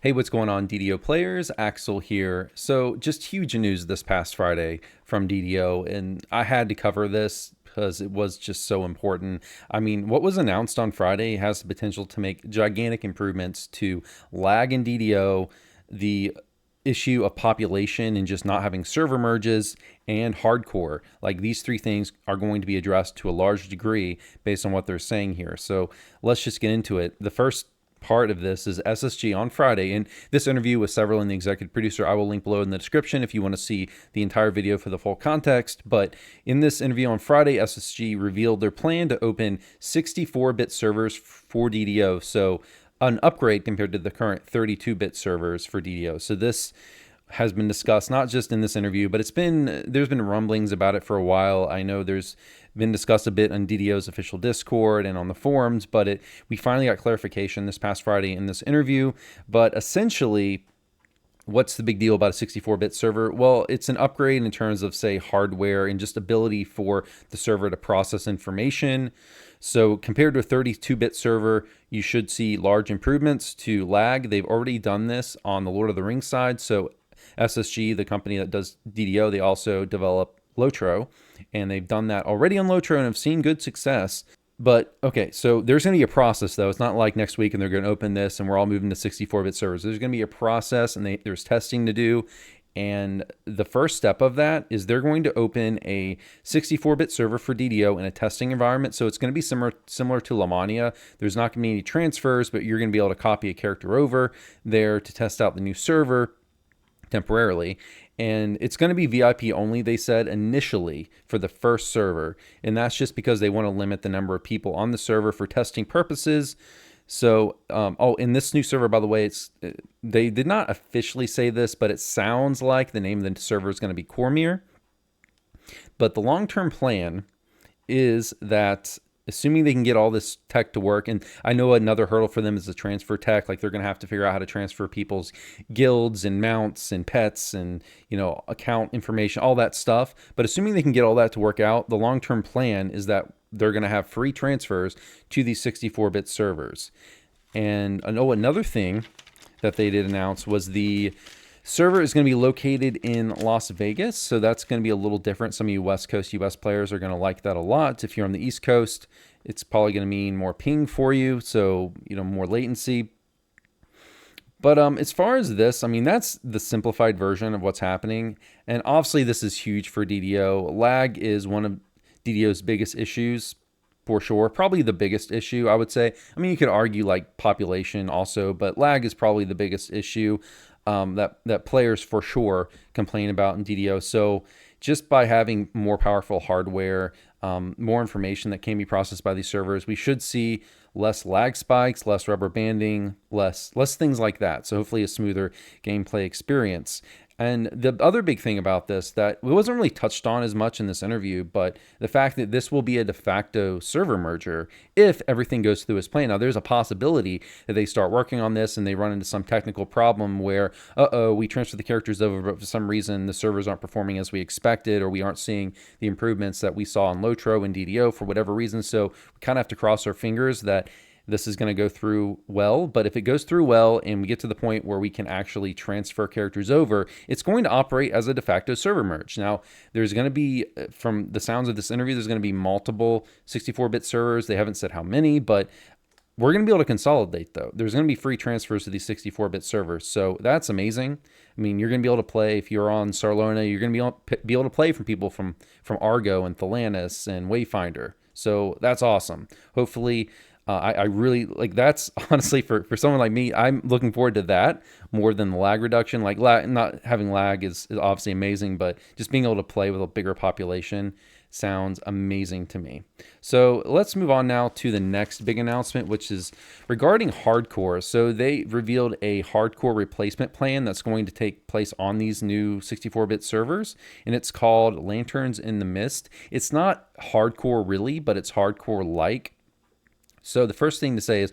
Hey, what's going on, DDO players? Axel here. So, just huge news this past Friday from DDO, and I had to cover this because it was just so important. I mean, what was announced on Friday has the potential to make gigantic improvements to lag in DDO, the issue of population and just not having server merges, and hardcore. Like, these three things are going to be addressed to a large degree based on what they're saying here. So, let's just get into it. The first part of this is SSG on Friday, and this interview with several and the executive producer I will link below in the description if you want to see the entire video for the full context. But in this interview on Friday, SSG revealed their plan to open 64-bit servers for DDO, so an upgrade compared to the current 32-bit servers for DDO. So this has been discussed not just in this interview, but there's been rumblings about it for a while. I know there's been discussed a bit on DDO's official Discord and on the forums, but we finally got clarification this past Friday in this interview. But essentially, what's the big deal about a 64-bit server? Well, it's an upgrade in terms of, say, hardware and just ability for the server to process information. So compared to a 32-bit server, you should see large improvements to lag. They've already done this on the Lord of the Rings side. So SSG, the company that does DDO, they also develop Lotro, and they've done that already on Lotro and have seen good success. But okay, so there's going to be a process, though. It's not like next week and they're going to open this and we're all moving to 64-bit servers. There's going to be a process, and there's testing to do. And the first step of that is they're going to open a 64-bit server for DDO in a testing environment. So it's going to be similar to Lamania. There's not going to be any transfers, but you're going to be able to copy a character over there to test out the new server temporarily. And it's going to be VIP only, they said, initially for the first server. And that's just because they want to limit the number of people on the server for testing purposes. So, in this new server, by the way, they did not officially say this, but it sounds like the name of the server is going to be Cormier. But the long-term plan is that, assuming they can get all this tech to work, and I know another hurdle for them is the transfer tech. Like, they're going to have to figure out how to transfer people's guilds and mounts and pets and, account information, all that stuff. But assuming they can get all that to work out, the long-term plan is that they're going to have free transfers to these 64-bit servers. And I know another thing that they did announce was the server is going to be located in Las Vegas, so that's going to be a little different. Some of you West Coast US players are going to like that a lot. If you're on the East Coast, it's probably going to mean more ping for you, so more latency. But as far as this, I mean, that's the simplified version of what's happening. And obviously this is huge for DDO. Lag is one of DDO's biggest issues, for sure. Probably the biggest issue, I would say. I mean, you could argue like population also, but lag is probably the biggest issue that players for sure complain about in DDO. So just by having more powerful hardware, more information that can be processed by these servers, we should see less lag spikes, less rubber banding, less things like that. So hopefully a smoother gameplay experience. And the other big thing about this that wasn't really touched on as much in this interview, but the fact that this will be a de facto server merger if everything goes through as planned. Now, there's a possibility that they start working on this and they run into some technical problem where, we transfer the characters over, but for some reason the servers aren't performing as we expected, or we aren't seeing the improvements that we saw in Lotro and DDO for whatever reason. So we kind of have to cross our fingers that this is going to go through well. But if it goes through well and we get to the point where we can actually transfer characters over, it's going to operate as a de facto server merge. Now, there's going to be, from the sounds of this interview, there's going to be multiple 64-bit servers. They haven't said how many, but we're going to be able to consolidate, though. There's going to be free transfers to these 64-bit servers. So that's amazing. I mean, you're going to be able to play, if you're on Sarlona, you're going to be able to play from people from Argo and Thelanis and Wayfinder. So that's awesome. Hopefully, I really like, that's honestly for someone like me, I'm looking forward to that more than the lag reduction. Like, not having lag is obviously amazing, but just being able to play with a bigger population sounds amazing to me. So let's move on now to the next big announcement, which is regarding hardcore. So they revealed a hardcore replacement plan that's going to take place on these new 64-bit servers, and it's called Lanterns in the Mist. It's not hardcore really, but it's hardcore like. So the first thing to say is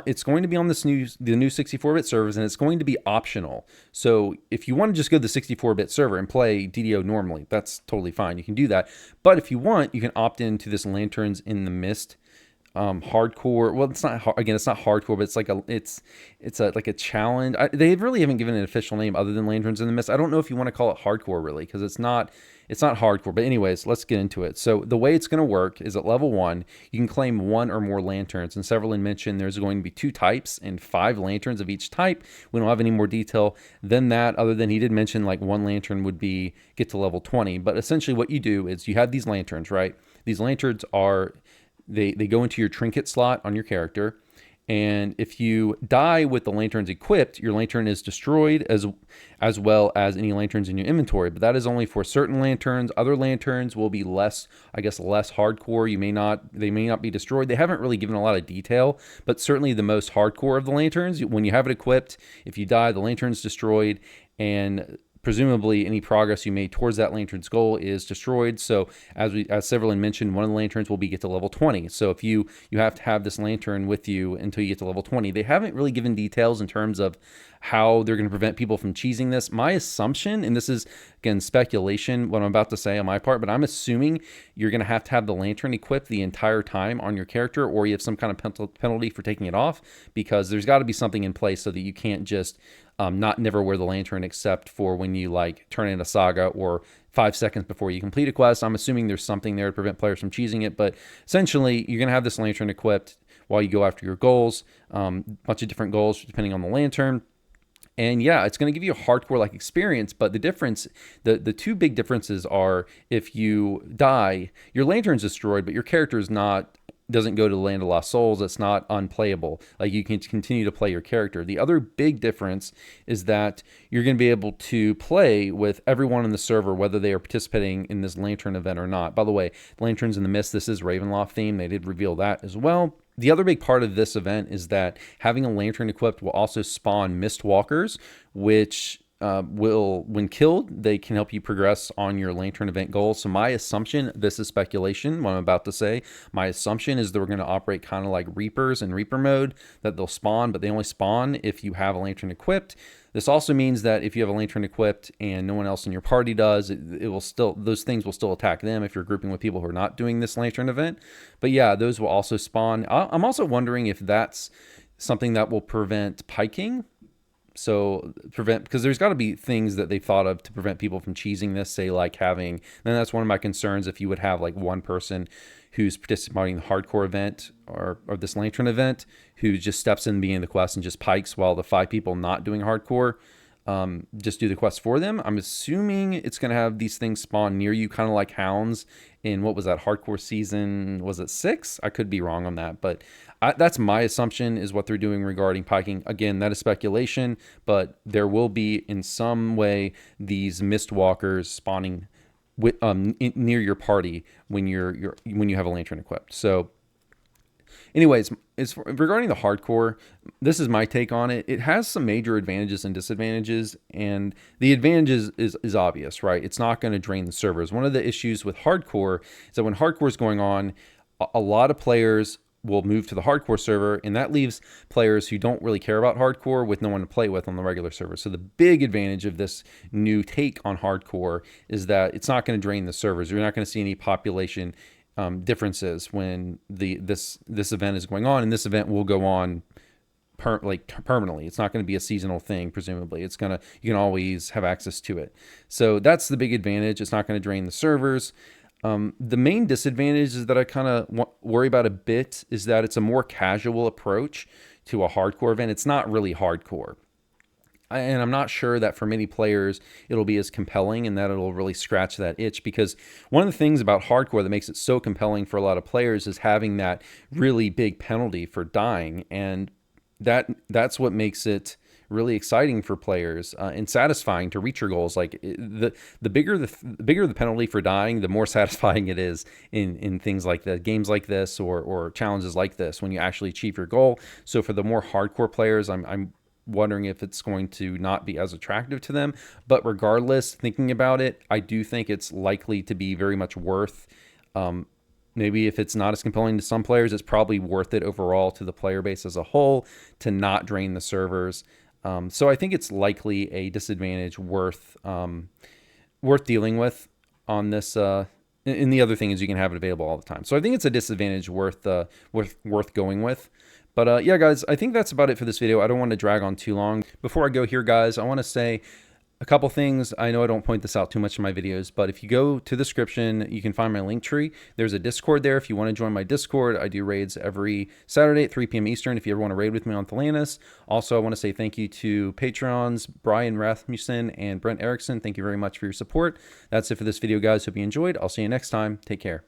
it's going to be on the new 64-bit servers, and it's going to be optional. So if you want to just go to the 64-bit server and play DDO normally, that's totally fine. You can do that. But if you want, you can opt into this Lanterns in the Mist hardcore. Well, it's not again. It's not hardcore, but it's like like a challenge. They really haven't given an official name other than Lanterns in the Mist. I don't know if you want to call it hardcore really, because it's not hardcore. But anyways, let's get into it. So the way it's going to work is at level 1, you can claim 1 or more lanterns. And Severlin mentioned there's going to be 2 types and 5 lanterns of each type. We don't have any more detail than that, other than he did mention like 1 lantern would be get to level 20. But essentially what you do is you have these lanterns, right? These lanterns are they go into your trinket slot on your character, and if you die with the lanterns equipped, your lantern is destroyed, as well as any lanterns in your inventory. But that is only for certain lanterns. Other lanterns will be less, I guess, less hardcore. They may not be destroyed. They haven't really given a lot of detail, but certainly the most hardcore of the lanterns, when you have it equipped, if you die, the lantern's destroyed, and presumably any progress you made towards that lantern's goal is destroyed. So as Severlin mentioned, one of the lanterns will be get to level 20. So if you have to have this lantern with you until you get to level 20. They haven't really given details in terms of how they're going to prevent people from cheesing this. My assumption, and this is again speculation, what I'm about to say on my part, but I'm assuming you're going to have the lantern equipped the entire time on your character, or you have some kind of penalty for taking it off, because there's got to be something in place so that you can't just not never wear the lantern except for when you like turn in a saga or 5 seconds before you complete a quest. I'm assuming there's something there to prevent players from cheesing it, but essentially you're going to have this lantern equipped while you go after your goals, bunch of different goals depending on the lantern. And yeah, it's going to give you a hardcore like experience, but the 2 big differences are if you die, your lantern's destroyed, but your character doesn't go to the Land of Lost Souls. It's not unplayable. Like, you can continue to play your character. The other big difference is that you're going to be able to play with everyone in the server, whether they are participating in this lantern event or not. By the way, Lanterns in the Mist, this is Ravenloft theme. They did reveal that as well. The other big part of this event is that having a lantern equipped will also spawn Mistwalkers, which when killed, they can help you progress on your lantern event goals. So my assumption, this is speculation, what I'm about to say, my assumption is that we're going to operate kind of like Reapers in Reaper mode, that they'll spawn, but they only spawn if you have a lantern equipped. This also means that if you have a lantern equipped and no one else in your party does, it will still, those things will still attack them if you're grouping with people who are not doing this lantern event. But yeah, those will also spawn. I'm also wondering if that's something that will prevent piking. So because there's got to be things that they've thought of to prevent people from cheesing this, say like and that's one of my concerns, if you would have like one person who's participating in the hardcore event or this lantern event who just steps in the beginning of the quest and just pikes while the 5 people not doing hardcore just do the quest for them. I'm assuming it's going to have these things spawn near you, kind of like hounds in, what was that, hardcore season, was it 6? I could be wrong on that, but that's my assumption is what they're doing regarding piking. Again, that is speculation, but there will be in some way these Mistwalkers spawning near your party when you have a lantern equipped. So anyways, regarding the hardcore, this is my take on it. It has some major advantages and disadvantages, and the advantages is obvious, right? It's not going to drain the servers. One of the issues with hardcore is that when hardcore is going on, a lot of players will move to the hardcore server, and that leaves players who don't really care about hardcore with no one to play with on the regular server. So the big advantage of this new take on hardcore is that it's not going to drain the servers. You're not going to see any population differences when this event is going on, and this event will go on permanently. It's not going to be a seasonal thing. Presumably, you can always have access to it. So that's the big advantage. It's not going to drain the servers. The main disadvantage is that I kind of worry about a bit is that it's a more casual approach to a hardcore event. It's not really hardcore. And I'm not sure that for many players it'll be as compelling and that it'll really scratch that itch, because one of the things about hardcore that makes it so compelling for a lot of players is having that really big penalty for dying, and that's what makes it really exciting for players and satisfying to reach your goals. Like the bigger the penalty for dying, the more satisfying it is in things like that, games like this or challenges like this when you actually achieve your goal. So for the more hardcore players, I'm wondering if it's going to not be as attractive to them. But regardless, thinking about it, I do think it's likely to be very much worth. Maybe if it's not as compelling to some players, it's probably worth it overall to the player base as a whole to not drain the servers. So I think it's likely a disadvantage worth dealing with on this And the other thing is you can have it available all the time. So I think it's a disadvantage worth going with. But yeah, guys, I think that's about it for this video. I don't want to drag on too long. Before I go here, guys, I want to say a couple things. I know I don't point this out too much in my videos, but if you go to the description, you can find my link tree. There's a Discord there. If you want to join my Discord, I do raids every Saturday at 3 p.m. Eastern if you ever want to raid with me on Thelanis. Also, I want to say thank you to Patreons, Brian Rasmussen and Brent Erickson. Thank you very much for your support. That's it for this video, guys. Hope you enjoyed. I'll see you next time. Take care.